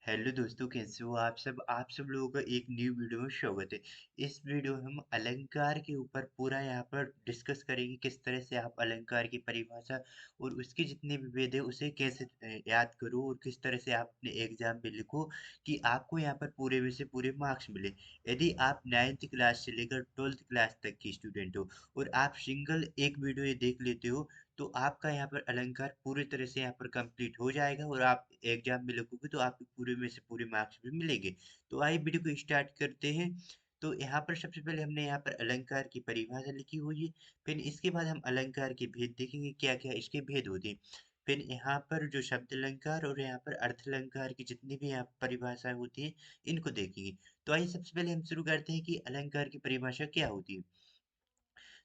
Hello दोस्तों, कैसे हो आप सब लोगों का एक न्यू वीडियो में स्वागत है। इस वीडियो में हम अलंकार के ऊपर पूरा यहाँ पर डिस्कस करेंगे किस तरह से आप अलंकार की परिभाषा और उसके जितने भी वेद है उसे कैसे याद करो और किस तरह से आप अपने एग्जाम में लिखो कि आपको यहाँ पर पूरे में से पूरे मार्क्स मिले। यदि आप 9th क्लास से लेकर 12th क्लास तक की स्टूडेंट हो और आप सिंगल एक वीडियो ये देख लेते हो तो आपका यहाँ पर अलंकार पूरी तरह से यहाँ पर कंप्लीट हो जाएगा और आप एग्जाम में लिखोगे तो आपको पूरे में से पूरे मार्क्स भी मिलेंगे। तो आइए वीडियो को स्टार्ट करते हैं। तो यहाँ पर सबसे पहले हमने यहाँ पर अलंकार की परिभाषा लिखी हुई है। फिर इसके बाद हम अलंकार के भेद देखेंगे, क्या क्या इसके भेद होते हैं। फिर यहाँ पर जो शब्द अलंकार और यहाँ पर अर्थ अलंकार की जितनी भी यहाँ परिभाषाएं होती है इनको देखेंगे। तो आइए सबसे पहले हम शुरू करते हैं कि अलंकार की परिभाषा क्या होती है।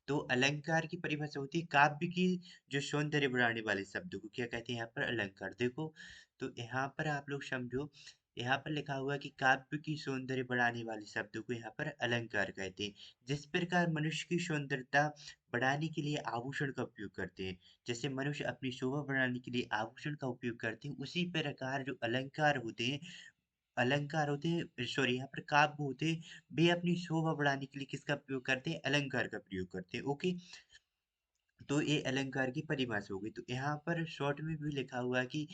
तो अलंकार की परिभाषा होती है काव्य की जो सौंदर्य बढ़ाने वाले शब्दों को क्या कहते हैं यहाँ पर अलंकार। देखो, तो यहाँ पर आप लोग समझो, यहाँ पर लिखा हुआ है कि काव्य की सौंदर्य बढ़ाने वाले शब्दों को यहाँ पर अलंकार कहते हैं। जिस प्रकार मनुष्य की सौंदर्यता बढ़ाने के लिए आभूषण का उपयोग करते हैं, जैसे मनुष्य अपनी शोभा बढ़ाने के लिए आभूषण का उपयोग करते हैं, उसी प्रकार जो अलंकार होते हैं, सॉरी यहाँ पर काव्य होते हैं, वे अपनी शोभा बढ़ाने के लिए किसका प्रयोग करते हैं? अलंकार का प्रयोग करते हैं। ओके, तो ये अलंकार की परिभाषा हो गई। तो यहाँ पर शॉर्ट में भी लिखा हुआ है कि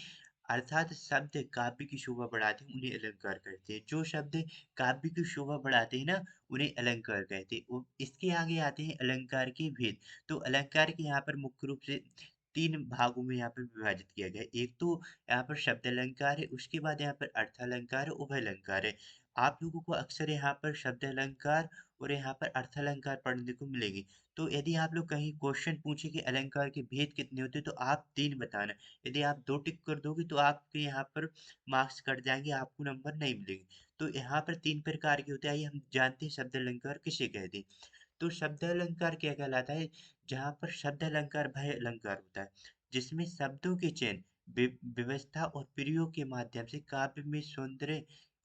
अर्थात शब्द काव्य की शोभा बढ़ाते हैं उन्हें अलंकार कहते हैं। जो शब्द काव्य की शोभा बढ़ाते हैं ना, उन्हें अलंकार कहते हैं। इसके आगे आते हैं अलंकार के भेद। तो अलंकार के यहाँ पर मुख्य रूप से तीन भागों में यहाँ पर विभाजित किया गया है। एक तो यहाँ पर शब्द अलंकार है, उसके बाद यहाँ पर अर्थ अलंकार है, उभय अलंकार है। आप लोगों को अक्सर यहाँ पर शब्द अलंकार और यहाँ पर अर्थ अलंकार पढ़ने को मिलेगी। तो यदि आप लोग कहीं क्वेश्चन पूछे कि अलंकार के भेद कितने होते हैं तो आप 3 बताना। यदि आप 2 टिक कर दोगे तो आपके यहाँ पर मार्क्स कट जाएँगे, आपको नंबर नहीं मिलेंगे। तो यहाँ पर 3 प्रकार के होते हैं। आइए हम जानते हैं शब्द अलंकार किसे कहते हैं। तो शब्द अलंकार क्या कहलाता है? जहाँ पर शब्द अलंकार भय अलंकार होता है, जिसमें शब्दों के चयन, व्यवस्था और प्रयोग के माध्यम से काव्य में सौंदर्य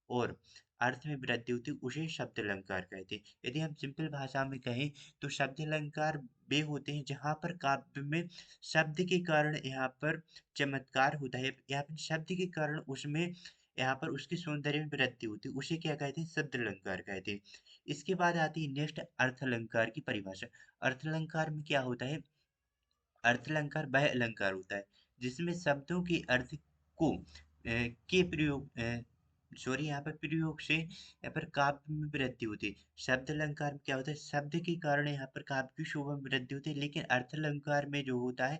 और अर्थ में वृद्धि होती है, उसे शब्द अलंकार कहते हैं। यदि हम सिंपल भाषा में कहें तो शब्द अलंकार वे होते हैं जहाँ पर काव्य में शब्द के कारण यहाँ पर चमत्कार होता है या फिर शब्द के कारण उसमें यहाँ पर उसकी सौंदर्य में वृद्धि होती है, उसे क्या कहते हैं? शब्द अलंकार कहते हैं। इसके बाद आती है नेक्स्ट अर्थ अलंकार की परिभाषा। अर्थ अलंकार में क्या होता है? अर्थ अलंकार वह अलंकार होता है जिसमें शब्दों के अर्थ को के प्रयोग सॉरी यहाँ पर प्रयोग से यहाँ पर काव्य में वृद्धि होती है। शब्द अलंकार में क्या होता है? शब्द के कारण यहाँ पर काव्य की शोभा में वृद्धि होती है, लेकिन अर्थ अलंकार में जो होता है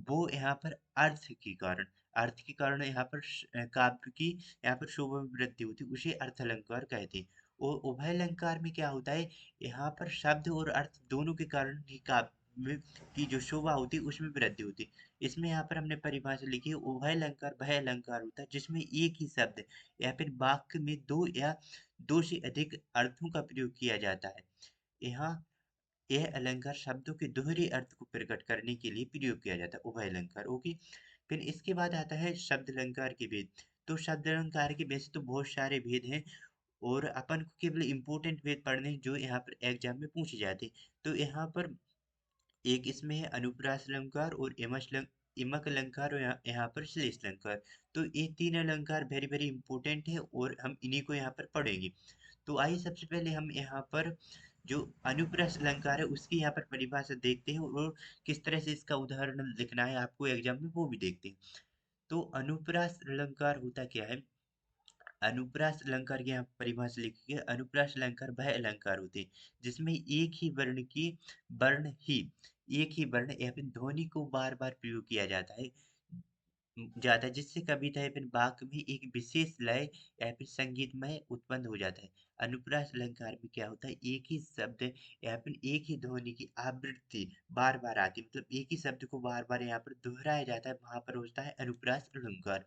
वो यहाँ पर अर्थ के कारण यहाँ पर काव्य की यहाँ पर शोभा में वृद्धि होती है, उसे अर्थ अलंकार कहते हैं। और उभय अलंकार में क्या होता है? यहाँ पर शब्द और अर्थ दोनों के कारण ही काव्य में की जो शोभा होती है उसमें वृद्धि होती है। इसमें यहाँ पर हमने परिभाषा लिखी है, उभय अलंकार वह अलंकार होता है जिसमें एक ही शब्द या फिर वाक्य में दो या दो से अधिक अर्थों का प्रयोग किया जाता है। यहाँ यह अलंकार शब्दों के दोहरे अर्थ को प्रकट करने के लिए प्रयोग किया जाता है, उभय अलंकार। ओके, फिर इसके बाद आता है शब्द अलंकार के भेद। तो शब्द अलंकार के वैसे तो बहुत सारे भेद हैं और अपन को केवल इंपॉर्टेंट भेद पढ़ने हैं जो यहाँ पर एग्जाम में पूछे जाते हैं। तो यहाँ पर एक इसमें है अनुप्रास अलंकार और इमक अलंकार और यहाँ पर श्लेष अलंकार। तो ये तीन अलंकार वेरी वेरी इंपॉर्टेंट है और हम इन्हीं को यहाँ पर पढ़ेंगे। तो आइए सबसे पहले हम यहाँ पर जो अनुप्रास अलंकार है उसकी यहाँ पर परिभाषा देखते हैं और किस तरह से इसका उदाहरण लिखना है आपको एग्जाम में वो भी देखते हैं। तो अनुप्रास अलंकार होता क्या है? अनुप्रास अलंकार की यहाँ परिभाषा लिखी है। अनुप्रास अलंकार वह अलंकार होते हैं जिसमें एक ही वर्ण या फिर ध्वनि को बार बार प्रयोग किया जाता है, जिससे कविता या फिर वाक्य में एक विशेष लय या फिर संगीतमय उत्पन्न हो जाता है। अनुप्रास अलंकार में क्या होता है? एक ही शब्द या फिर एक ही ध्वनि की आवृत्ति बार बार आती है, मतलब एक ही शब्द को बार बार यहाँ पर दोहराया जाता है, वहां पर होता है अनुप्रास अलंकार।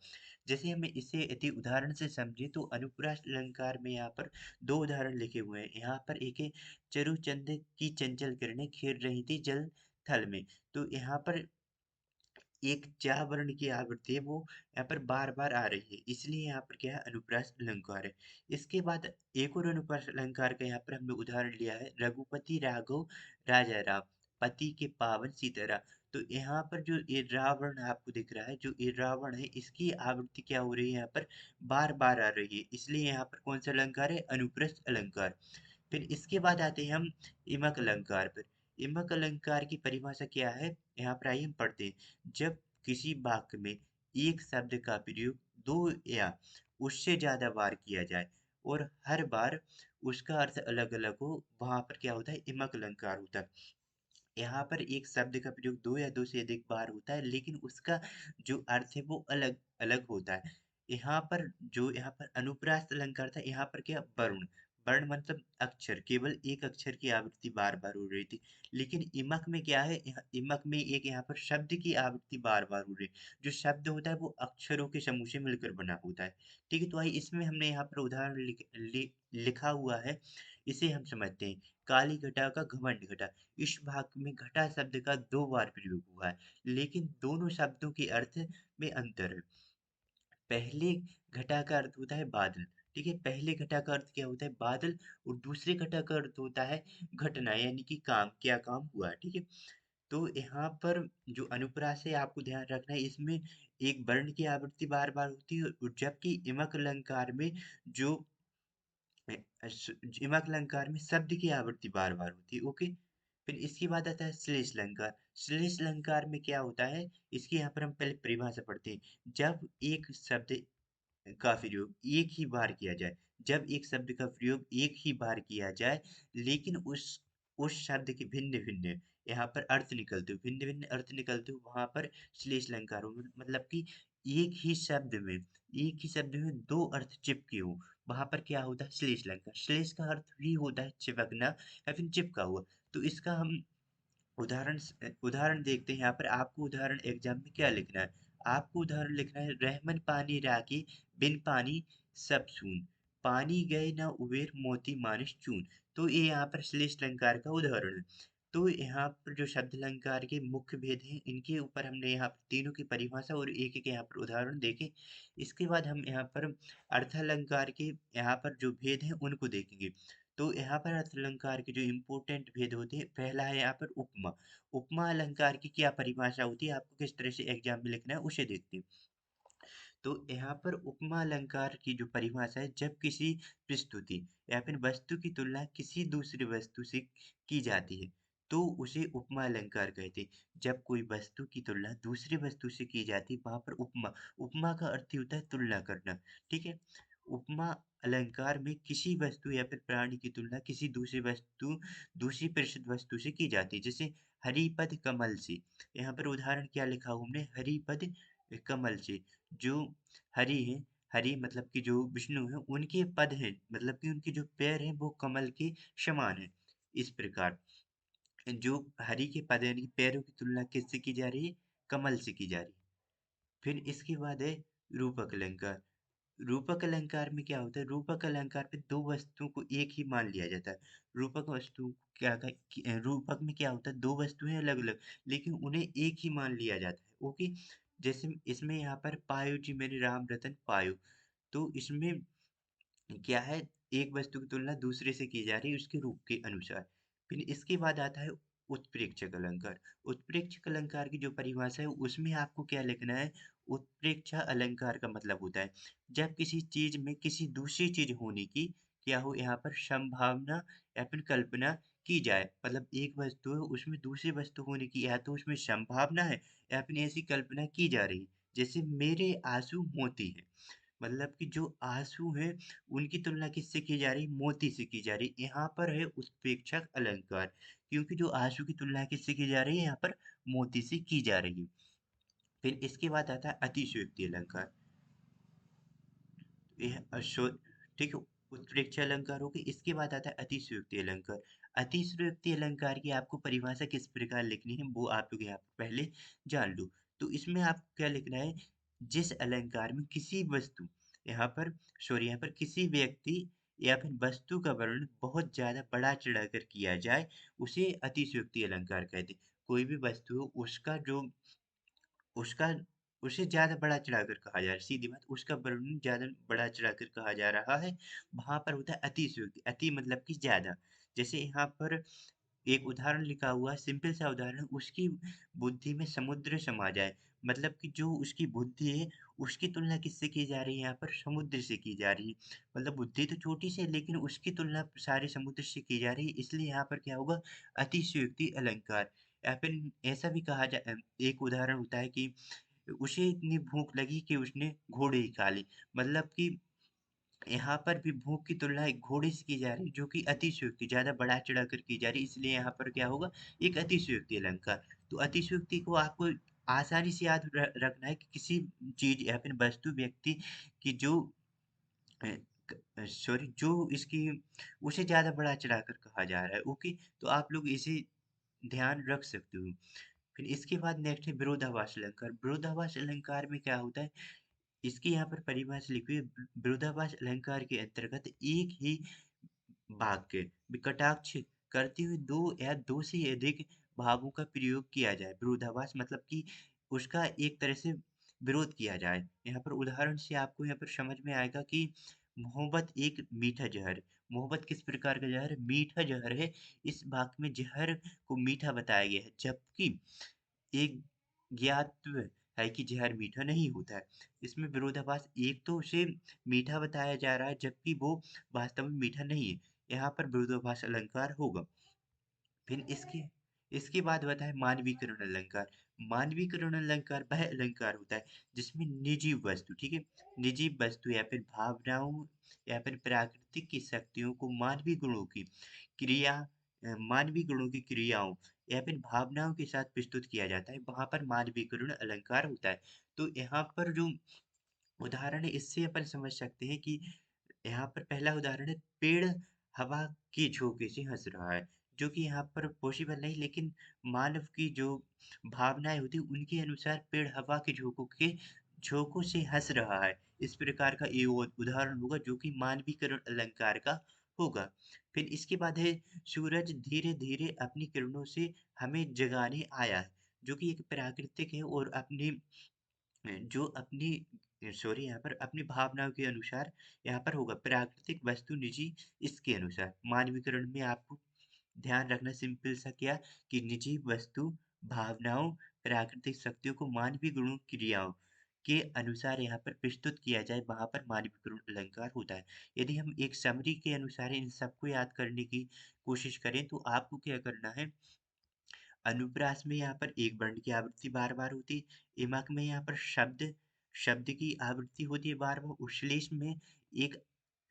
जैसे हमें इसे यदि उदाहरण से समझे तो अनुप्रास अलंकार में यहाँ पर दो उदाहरण लिखे हुए हैं। यहाँ पर एक है, चरुचंद की चंचल किरणें खेल रही थी जल थल में। तो यहाँ पर एक चाह वर्ण की आवृत्ति है वो यहाँ पर बार बार आ रही है, इसलिए यहाँ पर क्या है? अनुप्रास अलंकार है। इसके बाद एक और अनुप्रास अलंकार का यहाँ पर हमने उदाहरण लिया है, रघुपति राघव राजा राम, पति के पावन सीताराम। तो यहाँ पर जो ये रावण आपको दिख रहा है, जो ये रावण है, इसकी आवृत्ति क्या हो रही है यहाँ पर, बार बार आ रही है, इसलिए यहाँ पर कौन सा अलंकार है, अनुप्रस्थ अलंकार। फिर इसके बाद आते हैं हम इमक अलंकार पर। इमक अलंकार की परिभाषा क्या है, यहाँ पर आइए हम पढ़ते हैं। जब किसी वाक्य में एक शब्द का प्रयोग दो या उससे ज्यादा बार किया जाए और हर बार उसका अर्थ अलग अलग हो, वहां पर क्या होता है, इमक अलंकार होता है। यहाँ पर एक शब्द का प्रयोग दो या दो से अधिक बार होता है, लेकिन उसका जो अर्थ है वो अलग अलग होता है। यहाँ पर अनुप्रास अलंकार था, यहाँ पर क्या, वर्ण। वर्ण मतलब अक्षर, केवल एक अक्षर की आवृत्ति बार बार हो रही थी। लेकिन इमक में क्या है, इमक में एक यहाँ पर शब्द की आवृत्ति बार बार हो रही है। जो शब्द होता है वो अक्षरों के समूह से मिलकर बना होता है। ठीक है, तो आइए इसमें हमने यहाँ पर उदाहरण लिखा हुआ है, इसे हम समझते हैं। काली घटा का घमंड घटा। इस भाग में घटा शब्द का दो बार प्रयोग हुआ है, लेकिन दोनों शब्दों के अर्थ में अंतर है। पहले घटा का अर्थ होता है बादल। ठीक है, पहले घटा का अर्थ क्या होता है, बादल। और दूसरे घटा का अर्थ होता है घटना, यानी कि काम, क्या काम हुआ। ठीक है, तो यहाँ पर जो अनुप्रास है, आपको ध्यान रखना है, इसमें एक वर्ण की आवृत्ति बार बार होती है, और जबकि इमक अलंकार में जो इमक अलंकार में शब्द की आवृत्ति बार बार होती है। ओके, फिर इसके बाद आता है श्लेष अलंकार। श्लेष अलंकार में क्या होता है, इसकी यहाँ पर हम पहले परिभाषा पढ़ते हैं। जब एक शब्द का प्रयोग एक ही बार किया जाए, जब एक शब्द का प्रयोग एक ही बार किया जाए, लेकिन उस शब्द के भिन्न भिन्न यहाँ पर अर्थ निकलते हो, भिन्न भिन्न अर्थ निकलते हो, वहां पर श्लेष अलंकार हो। मतलब कि एक ही शब्द में दो अर्थ चिपके हो, वहां पर क्या होता है, श्लेष अलंकार। श्लेष का अर्थ ही होता है चिपकना या फिर चिपका हुआ। तो इसका हम उदाहरण देखते हैं। यहाँ पर आपको उदाहरण एग्जाम में क्या लिखना है, आपको उदाहरण लिखना है, रहमन पानी राखी, बिन पानी सब सून, पानी गए न उबेर, मोती मानिश चून। तो ये यहाँ पर श्लेष अलंकार का उदाहरण है। तो यहाँ पर जो शब्द अलंकार के मुख्य भेद हैं, इनके ऊपर हमने यहाँ पर तीनों की परिभाषा और एक एक यहाँ पर उदाहरण देखे। इसके बाद हम यहाँ पर अर्थ अलंकार के यहाँ पर जो भेद हैं उनको देखेंगे। तो यहाँ पर अर्थ अलंकार के जो इम्पोर्टेंट भेद होते हैं, पहला है यहाँ पर उपमा। उपमा अलंकार की क्या परिभाषा होती है, आपको किस तरह से एग्जाम में लिखना है, उसे देखते हैं। तो यहाँ पर उपमा अलंकार की जो परिभाषा है, जब किसी प्रस्तुति या फिर वस्तु की तुलना किसी दूसरी वस्तु से की जाती है, तो उसे उपमा अलंकार कहते हैं। जब कोई वस्तु की तुलना दूसरी वस्तु से की जाती है, वहां पर उपमा, उपमा का अर्थ ही होता है तुलना करना। ठीक है, उपमा अलंकार में किसी वस्तु या फिर प्राणी की तुलना किसी दूसरी परिचित वस्तु से की जाती है। जैसे हरिपद कमल से, यहाँ पर उदाहरण क्या लिखा हूं हमने, हरिपद कमल से। जो हरि है, हरि मतलब कि जो विष्णु है, उनके पद हैं, मतलब कि उनके जो पैर हैं वो कमल के समान है। इस प्रकार जो हरि के पद यानी कि पैरों की तुलना किससे की जा रही है, कमल से की जा रही है। फिर इसके बाद है रूपक अलंकार। रूपक अलंकार में क्या होता है, रूपक अलंकार पे दो वस्तुओं को एक ही मान लिया जाता है। रूपक वस्तु रूपक में क्या होता है, दो वस्तुएं अलग अलग, लेकिन उन्हें एक ही मान लिया जाता है। ओके, जैसे इसमें यहाँ पर पायो जी मेरे राम रतन पायो। तो इसमें क्या है, एक वस्तु की तुलना दूसरे से की जा रही है उसके रूप के अनुसार। फिर इसके बाद आता है उत्प्रेक्षक अलंकार। उत्प्रेक्षक अलंकार की जो परिभाषा है, उसमें आपको क्या लिखना है, उत्प्रेक्षा अलंकार का मतलब होता है जब किसी चीज में किसी दूसरी चीज होने की क्या हो, यहाँ पर संभावना या फिर कल्पना की जाए। मतलब एक वस्तु है, उसमें दूसरी वस्तु होने की या तो उसमें संभावना है या फिर ऐसी कल्पना की जा रही है। जैसे मेरे आंसू मोती है, मतलब कि जो आंसू हैं उनकी तुलना किससे की जा रही, मोती से की जा रही। यहाँ पर है उत्प्रेक्षक अलंकार, क्योंकि जो आंसू की तुलना किससे की जा रही है, यहाँ पर मोती से की जा रही है। फिर इसके बाद आता है अतिशयोक्ति अलंकार। यह ठीक है, उत्प्रेक्ष अलंकार हो गई। इसके बाद आता है अतिशयोक्ति अलंकार। अतिशयोक्ति अलंकार की आपको परिभाषा किस प्रकार लिखनी है, वो आप लोग यहाँ पर पहले जान लो। तो इसमें आपको क्या लिखना है, जिस अलंकार में किसी वस्तु, यहाँ पर यहाँ पर किसी व्यक्ति या फिर वस्तु का वर्णन बहुत ज्यादा बढ़ा चढ़ाकर किया जाए, उसे अतिशयोक्ति अलंकार कहते हैं। कोई भी वस्तु हो, उसका उसे ज़्यादा बढ़ा-चढ़ाकर कहा जा रहा है, सीधी बात, उसका वर्णन ज़्यादा बढ़ा-चढ़ाकर कहा जा रहा है, वहाँ पर होता है अतिशयोक्ति। अति मतलब कि ज़्यादा। जैसे यहाँ पर एक उदाहरण लिखा हुआ है, सिंपल सा उदाहरण, उसकी बुद्धि में समुद्र समा जाए। मतलब कि जो उसकी बुद्धि है, उसकी तुलना किससे की जा रही है यहाँ पर? समुद्र से की जा रही है। मतलब बुद्धि तो छोटी-सी है, लेकिन उसकी तुलना सारे समुद्र से की जा रही है, इसलिए यहाँ पर क्या होगा? अतिशयोक्ति अलंकार। या फिर ऐसा भी कहा एक उदाहरण होता है कि उसे इतनी भूख लगी कि उसने घोड़े ही खा ली। मतलब कि यहाँ पर भी भूख की तुलना एक घोड़े से की जा रही है, जो कि अतिशयोक्ति, ज़्यादा बढ़ा-चढ़ा कर की जा रही है, इसलिए यहाँ पर क्या होगा? एक अतिशयोक्ति अलंकार। तो अतिशयोक्ति को आपको आसानी से याद रखना है कि किसी चीज़ या फिर वस्तु, व्यक्ति की जो अ, सॉरी, जो इसकी उसे ज़्यादा बढ़ा-चढ़ा कर कहा जा रहा है, ओके? तो आप लोग इसे ध्यान रख सकते हो। फिर इसके बाद नेक्स्ट है विरोधाभास अलंकार। विरोधाभास अलंकार में क्या होता है? इसकी यहाँ पर परिभाषा लिखी हुई है, विरोधाभास अलंकार के अंतर्गत एक ही वाक्य में कटाक्ष करते हुए दो या दो से अधिक भावों का प्रयोग किया जाए। विरोधाभास मतलब कि उसका एक तरह से विरोध किया जाए। यहाँ पर उदाहरण से आपको यहाँ पर समझ में आएगा कि मोहब्बत एक मीठा ज़हर है। मोहब्बत किस प्रकार का ज़हर है? मीठा ज़हर है। इस वाक्य में ज़हर को मीठा बताया गया है, जबकि एक ज्ञातव्य है कि ज़हर मीठा नहीं होता है। इसमें विरोधाभास, एक तो उसे मीठा बताया जा रहा है, जबकि वो वास्तव में मीठा नहीं है। यहाँ पर विरोधाभास अलंकार होगा। फिर इसके बाद होता है मानवीकरण अलंकार। मानवीकरण अलंकार वह अलंकार होता है जिसमें निजी वस्तु, ठीक है? निजी वस्तु या फिर भावनाओं या फिर प्राकृतिक की शक्तियों को मानवीय गुणों की क्रियाओं या फिर भावनाओं के साथ प्रस्तुत किया जाता है, वहाँ पर मानवीकरण अलंकार होता है। तो यहाँ पर जो उदाहरण है, इससे अपन समझ सकते हैं कि यहाँ पर पहला उदाहरण है, पेड़ हवा के झोंके से हँस रहा है, जो कि यहाँ पर पॉसिबल नहीं, लेकिन मानव की जो भावनाएँ होती हैं, उनके अनुसार पेड़ हवा के झोंकों से हँस रहा है। इस प्रकार का ये वो उदाहरण होगा, जो कि मानवीकरण अलंकार का होगा। फिर इसके बाद है, सूरज धीरे-धीरे अपनी किरणों से हमें जगाने आया है, जो कि एक प्राकृतिक है और जो अपनी सॉरी, यहाँ पर अपनी भावनाओं के अनुसार यहाँ पर होगा, प्राकृतिक वस्तु निजी इसके अनुसार। मानवीकरण में आपको ध्यान रखना सिंपल सा क्या, कि निजी वस्तु, भावनाओं, प्राकृतिक शक्तियों को मानवीय गुणों, क्रियाओं के अनुसार यहाँ पर प्रस्तुत किया जाए, वहाँ पर मानवीकरण अलंकार होता है। यदि हम एक समरी के अनुसार इन सबको याद करने की कोशिश करें, तो आपको क्या करना है? अनुप्रास में यहाँ पर एक वर्ण की आवृत्ति बार-बार होती है। इमक में यहाँ पर शब्द शब्द की आवृत्ति होती है बार-बार। और श्लेष में एक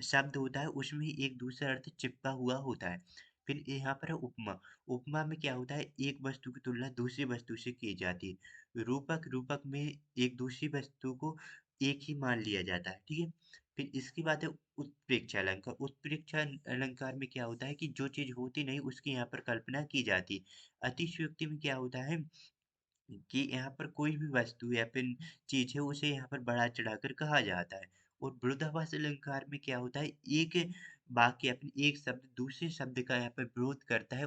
शब्द होता है, उसमें एक दूसरा अर्थ चिपका हुआ होता है। फिर यहाँ पर है उपमा। उपमा में क्या होता है? एक वस्तु की तुलना दूसरी वस्तु से की जाती है। रूपक रूपक में एक दूसरी वस्तु को एक ही मान लिया जाता है, ठीक है? फिर इसके बाद है उत्प्रेक्षा अलंकार। उत्प्रेक्षा अलंकार में क्या होता है कि जो चीज़ होती नहीं, उसकी यहाँ पर कल्पना की जाती है। अतिशयोक्ति में क्या होता है कि यहाँ पर कोई भी वस्तु या फिर चीज़ है, उसे यहाँ पर बढ़ा-चढ़ाकर कहा जाता है। और विरोधाभास अलंकार में क्या होता है, एक वाक्य या फिर एक शब्द दूसरे शब्द का यहाँ पर विरोध करता है,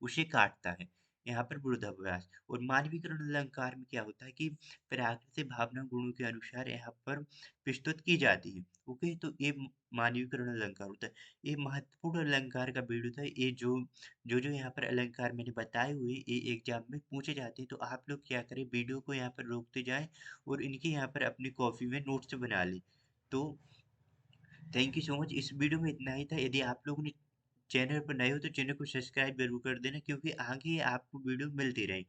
उसे काटता है। यहाँ पर विरोधाभास। और मानवीकरण अलंकार में क्या होता है कि प्राकृतिक भावना गुणों के अनुसार यहाँ पर प्रस्तुत की जाती है। ओके, तो ये मानवीकरण अलंकार होता है। ये महत्वपूर्ण अलंकार का वीडियो था। ये जो यहाँ पर अलंकार मैंने बताए हुए, ये एग्जाम में पूछे जाते हैं, तो आप लोग क्या करें, वीडियो को यहाँ पर रोकते जाएं और इनके यहाँ पर अपनी कॉपी में नोट्स बना लें। तो थैंक यू सो मच। इस वीडियो में इतना ही था। यदि आप लोगों ने चैनल पर नए हो, तो चैनल को सब्सक्राइब जरूर कर देना, क्योंकि आगे आपको वीडियो मिलती रहे।